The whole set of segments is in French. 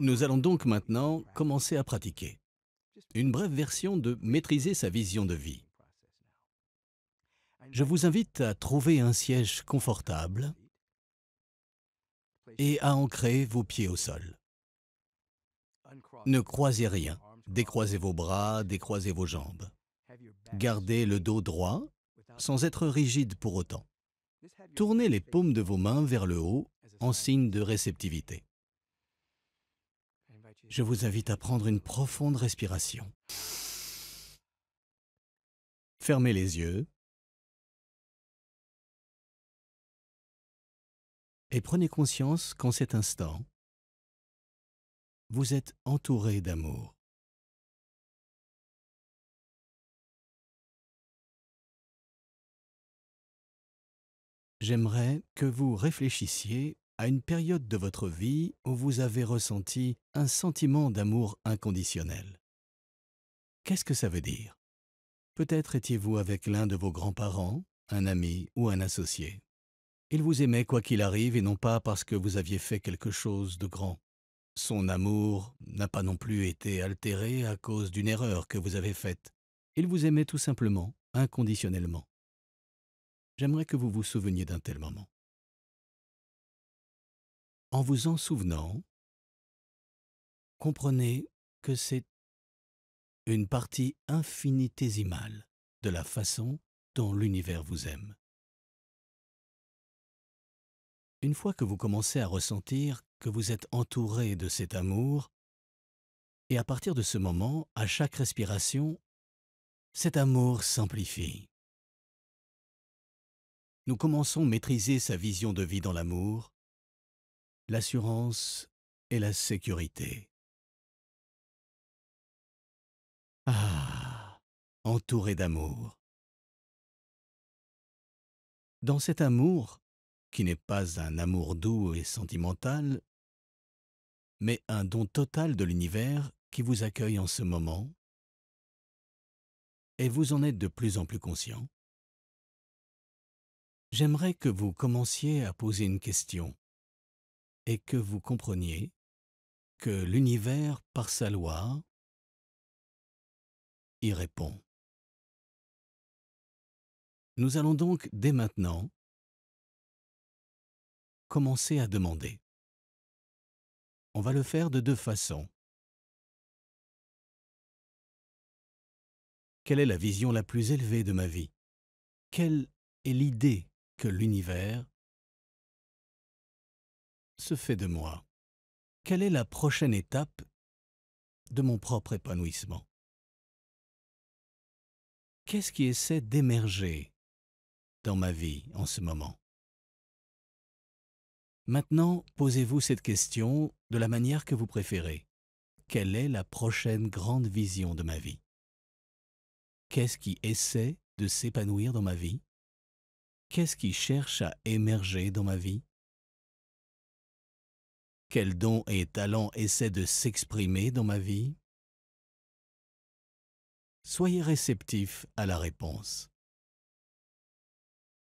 Nous allons donc maintenant commencer à pratiquer. Une brève version de maîtriser sa vision de vie. Je vous invite à trouver un siège confortable et à ancrer vos pieds au sol. Ne croisez rien. Décroisez vos bras, décroisez vos jambes. Gardez le dos droit, sans être rigide pour autant. Tournez les paumes de vos mains vers le haut en signe de réceptivité. Je vous invite à prendre une profonde respiration. Fermez les yeux et prenez conscience qu'en cet instant, vous êtes entouré d'amour. J'aimerais que vous réfléchissiez à une période de votre vie où vous avez ressenti un sentiment d'amour inconditionnel. Qu'est-ce que ça veut dire? Peut-être étiez-vous avec l'un de vos grands-parents, un ami ou un associé. Il vous aimait quoi qu'il arrive et non pas parce que vous aviez fait quelque chose de grand. Son amour n'a pas non plus été altéré à cause d'une erreur que vous avez faite. Il vous aimait tout simplement, inconditionnellement. J'aimerais que vous vous souveniez d'un tel moment. En vous en souvenant, comprenez que c'est une partie infinitésimale de la façon dont l'univers vous aime. Une fois que vous commencez à ressentir que vous êtes entouré de cet amour, et à partir de ce moment, à chaque respiration, cet amour s'amplifie. Nous commençons à maîtriser sa vision de vie dans l'amour, l'assurance et la sécurité. Ah, entouré d'amour. Dans cet amour, qui n'est pas un amour doux et sentimental, mais un don total de l'univers qui vous accueille en ce moment, et vous en êtes de plus en plus conscient, j'aimerais que vous commenciez à poser une question et que vous compreniez que l'univers, par sa loi, y répond. Nous allons donc, dès maintenant, commencer à demander. On va le faire de deux façons. Quelle est la vision la plus élevée de ma vie? Quelle est l'idée que l'univers se fait de moi? Quelle est la prochaine étape de mon propre épanouissement? Qu'est-ce qui essaie d'émerger dans ma vie en ce moment? Maintenant, posez-vous cette question de la manière que vous préférez. Quelle est la prochaine grande vision de ma vie? Qu'est-ce qui essaie de s'épanouir dans ma vie? Qu'est-ce qui cherche à émerger dans ma vie? Quels dons et talents essaient de s'exprimer dans ma vie? Soyez réceptif à la réponse.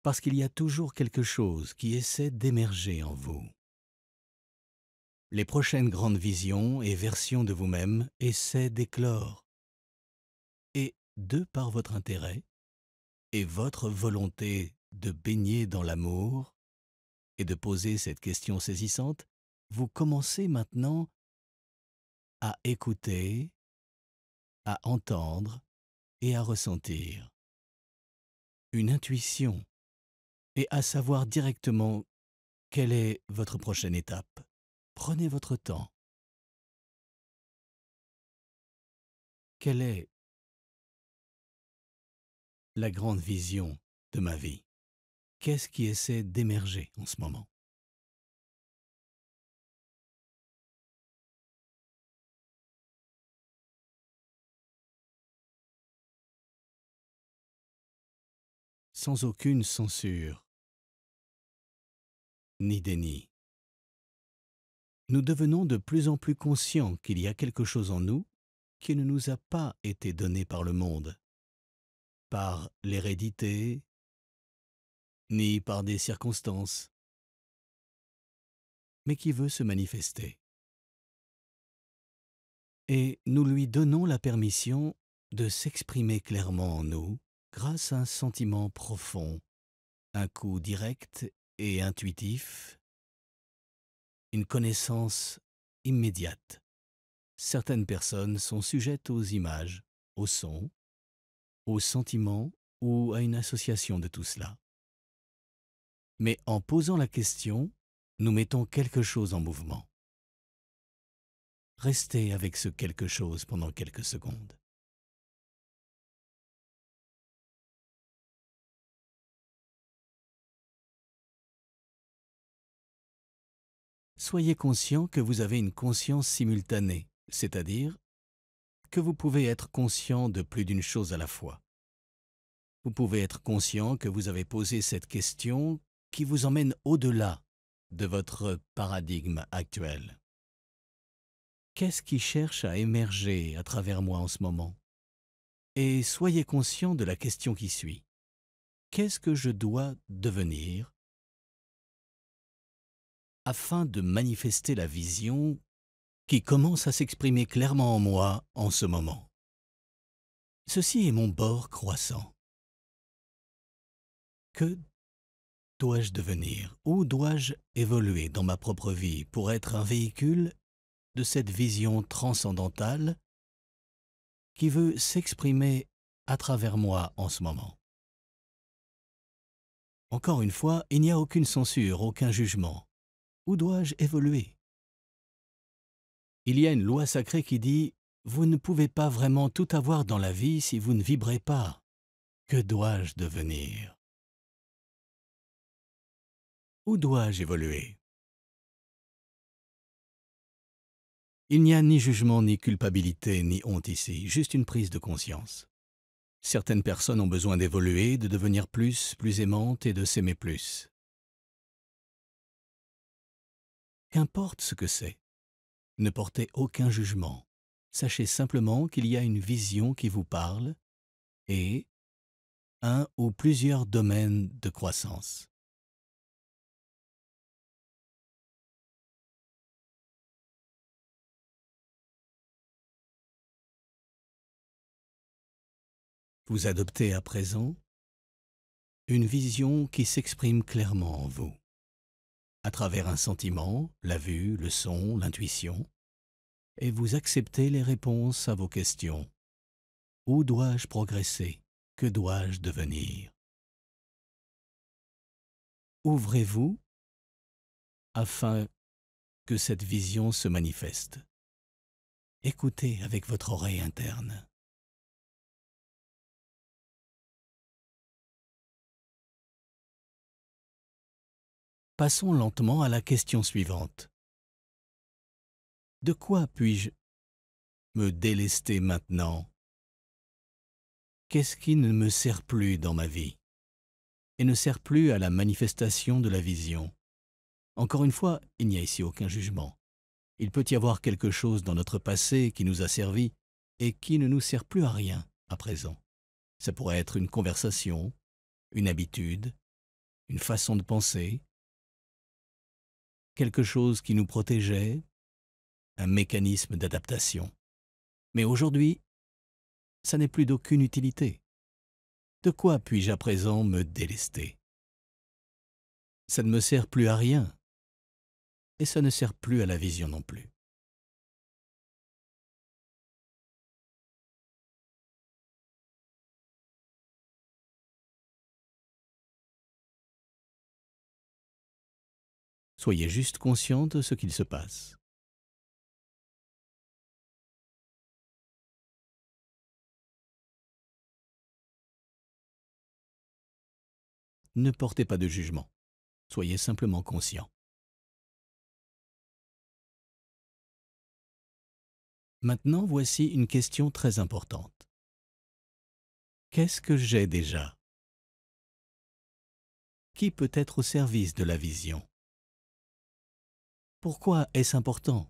Parce qu'il y a toujours quelque chose qui essaie d'émerger en vous. Les prochaines grandes visions et versions de vous-même essaient d'éclore. Et, de par votre intérêt et votre volonté de baigner dans l'amour et de poser cette question saisissante, vous commencez maintenant à écouter, à entendre et à ressentir une intuition et à savoir directement quelle est votre prochaine étape. Prenez votre temps. Quelle est la grande vision de ma vie? Qu'est-ce qui essaie d'émerger en ce moment? Sans aucune censure ni déni. Nous devenons de plus en plus conscients qu'il y a quelque chose en nous qui ne nous a pas été donné par le monde, par l'hérédité, ni par des circonstances, mais qui veut se manifester. et nous lui donnons la permission de s'exprimer clairement en nous grâce à un sentiment profond, un coup direct et intuitif, une connaissance immédiate. Certaines personnes sont sujettes aux images, aux sons, aux sentiments ou à une association de tout cela. Mais en posant la question, nous mettons quelque chose en mouvement. Restez avec ce quelque chose pendant quelques secondes. Soyez conscient que vous avez une conscience simultanée, c'est-à-dire que vous pouvez être conscient de plus d'une chose à la fois. Vous pouvez être conscient que vous avez posé cette question qui vous emmène au-delà de votre paradigme actuel. Qu'est-ce qui cherche à émerger à travers moi en ce moment? Et soyez conscient de la question qui suit. Qu'est-ce que je dois devenir afin de manifester la vision qui commence à s'exprimer clairement en moi en ce moment? Ceci est mon bord croissant. Que dois-je devenir? Où dois-je évoluer dans ma propre vie pour être un véhicule de cette vision transcendantale qui veut s'exprimer à travers moi en ce moment? Encore une fois, il n'y a aucune censure, aucun jugement. Où dois-je évoluer? Il y a une loi sacrée qui dit « Vous ne pouvez pas vraiment tout avoir dans la vie si vous ne vibrez pas. Que dois-je devenir? Où dois-je évoluer ?» Il n'y a ni jugement, ni culpabilité, ni honte ici, juste une prise de conscience. Certaines personnes ont besoin d'évoluer, de devenir plus aimantes et de s'aimer plus. Qu'importe ce que c'est, ne portez aucun jugement. Sachez simplement qu'il y a une vision qui vous parle et un ou plusieurs domaines de croissance. Vous adoptez à présent une vision qui s'exprime clairement en vous, à travers un sentiment, la vue, le son, l'intuition, et vous acceptez les réponses à vos questions. Où dois-je progresser? Que dois-je devenir? Ouvrez-vous afin que cette vision se manifeste. Écoutez avec votre oreille interne. Passons lentement à la question suivante. De quoi puis-je me délester maintenant? Qu'est-ce qui ne me sert plus dans ma vie et ne sert plus à la manifestation de la vision? Encore une fois, il n'y a ici aucun jugement. Il peut y avoir quelque chose dans notre passé qui nous a servi et qui ne nous sert plus à rien à présent. Ça pourrait être une conversation, une habitude, une façon de penser, quelque chose qui nous protégeait, un mécanisme d'adaptation. Mais aujourd'hui, ça n'est plus d'aucune utilité. De quoi puis-je à présent me délester? Ça ne me sert plus à rien et ça ne sert plus à la vision non plus. Soyez juste conscient de ce qu'il se passe. Ne portez pas de jugement. Soyez simplement conscient. Maintenant, voici une question très importante. Qu'est-ce que j'ai déjà? Qui peut être au service de la vision? Pourquoi est-ce important?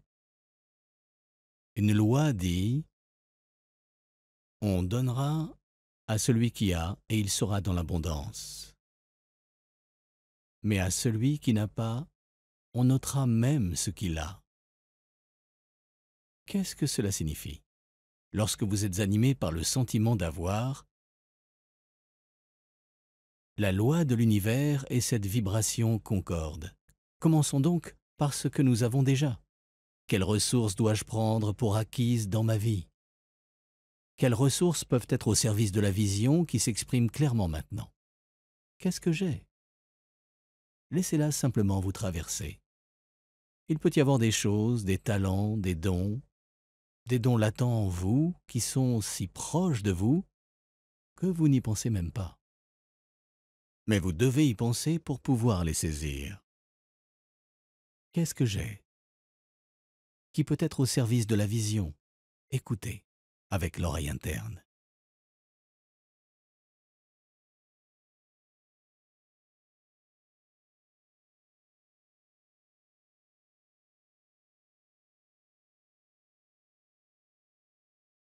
Une loi dit « On donnera à celui qui a et il sera dans l'abondance. Mais à celui qui n'a pas, on ôtera même ce qu'il a. » Qu'est-ce que cela signifie? Lorsque vous êtes animé par le sentiment d'avoir, la loi de l'univers et cette vibration concordent. Commençons donc par ce que nous avons déjà. Quelles ressources dois-je prendre pour acquises dans ma vie? Quelles ressources peuvent être au service de la vision qui s'exprime clairement maintenant? Qu'est-ce que j'ai? Laissez-la simplement vous traverser. Il peut y avoir des choses, des talents, des dons latents en vous qui sont si proches de vous que vous n'y pensez même pas. Mais vous devez y penser pour pouvoir les saisir. Qu'est-ce que j'ai? Qui peut être au service de la vision? Écoutez avec l'oreille interne.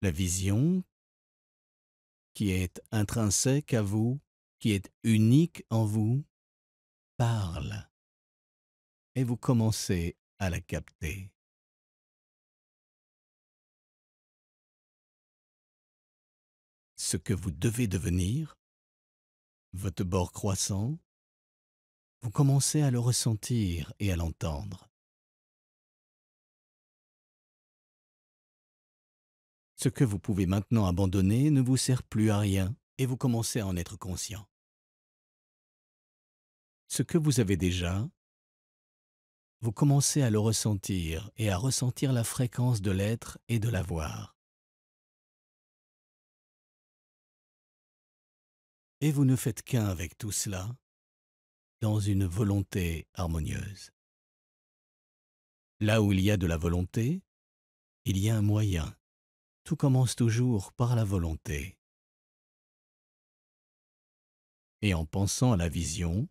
La vision qui est intrinsèque à vous, qui est unique en vous, parle et vous commencez à la capter. Ce que vous devez devenir, votre bord croissant, vous commencez à le ressentir et à l'entendre. Ce que vous pouvez maintenant abandonner ne vous sert plus à rien et vous commencez à en être conscient. Ce que vous avez déjà, vous commencez à le ressentir et à ressentir la fréquence de l'être et de l'avoir. Et vous ne faites qu'un avec tout cela dans une volonté harmonieuse. Là où il y a de la volonté, il y a un moyen. Tout commence toujours par la volonté. Et en pensant à la vision,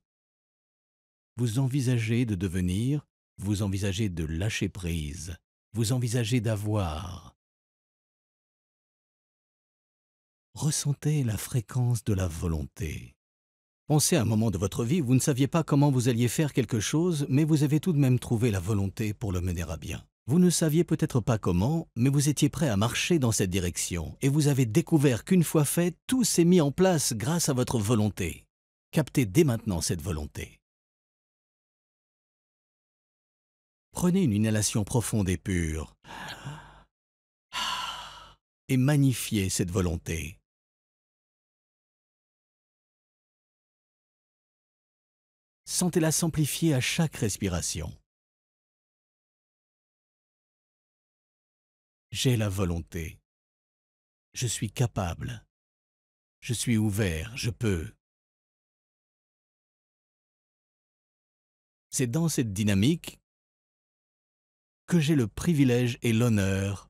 vous envisagez de devenir, vous envisagez de lâcher prise, vous envisagez d'avoir. Ressentez la fréquence de la volonté. Pensez à un moment de votre vie où vous ne saviez pas comment vous alliez faire quelque chose, mais vous avez tout de même trouvé la volonté pour le mener à bien. Vous ne saviez peut-être pas comment, mais vous étiez prêt à marcher dans cette direction, et vous avez découvert qu'une fois fait, tout s'est mis en place grâce à votre volonté. Captez dès maintenant cette volonté. Prenez une inhalation profonde et pure, et magnifiez cette volonté. Sentez-la s'amplifier à chaque respiration. J'ai la volonté. Je suis capable. Je suis ouvert, je peux. C'est dans cette dynamique que j'ai le privilège et l'honneur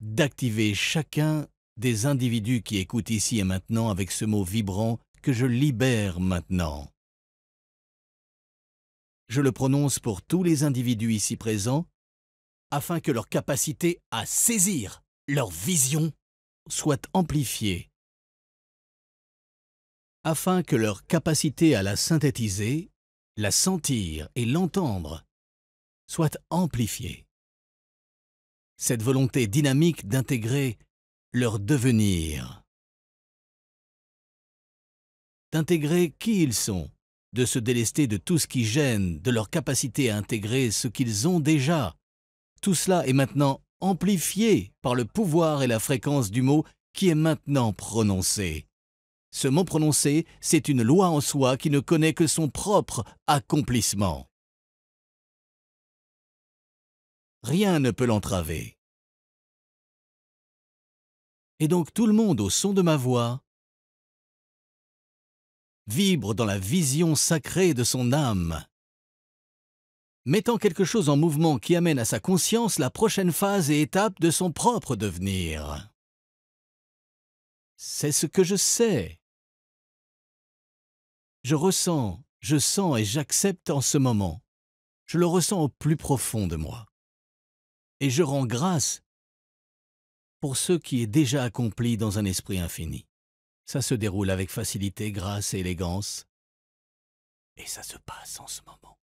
d'activer chacun des individus qui écoutent ici et maintenant avec ce mot vibrant que je libère maintenant. Je le prononce pour tous les individus ici présents afin que leur capacité à saisir leur vision soit amplifiée, afin que leur capacité à la synthétiser, la sentir et l'entendre soit amplifiée. Cette volonté dynamique d'intégrer leur devenir, d'intégrer qui ils sont, de se délester de tout ce qui gêne, de leur capacité à intégrer ce qu'ils ont déjà. Tout cela est maintenant amplifié par le pouvoir et la fréquence du mot qui est maintenant prononcé. Ce mot prononcé, c'est une loi en soi qui ne connaît que son propre accomplissement. Rien ne peut l'entraver. Et donc tout le monde, au son de ma voix, vibre dans la vision sacrée de son âme, mettant quelque chose en mouvement qui amène à sa conscience la prochaine phase et étape de son propre devenir. C'est ce que je sais. Je ressens, je sens et j'accepte en ce moment. Je le ressens au plus profond de moi. Et je rends grâce pour ce qui est déjà accompli dans un esprit infini. Ça se déroule avec facilité, grâce et élégance. Et ça se passe en ce moment.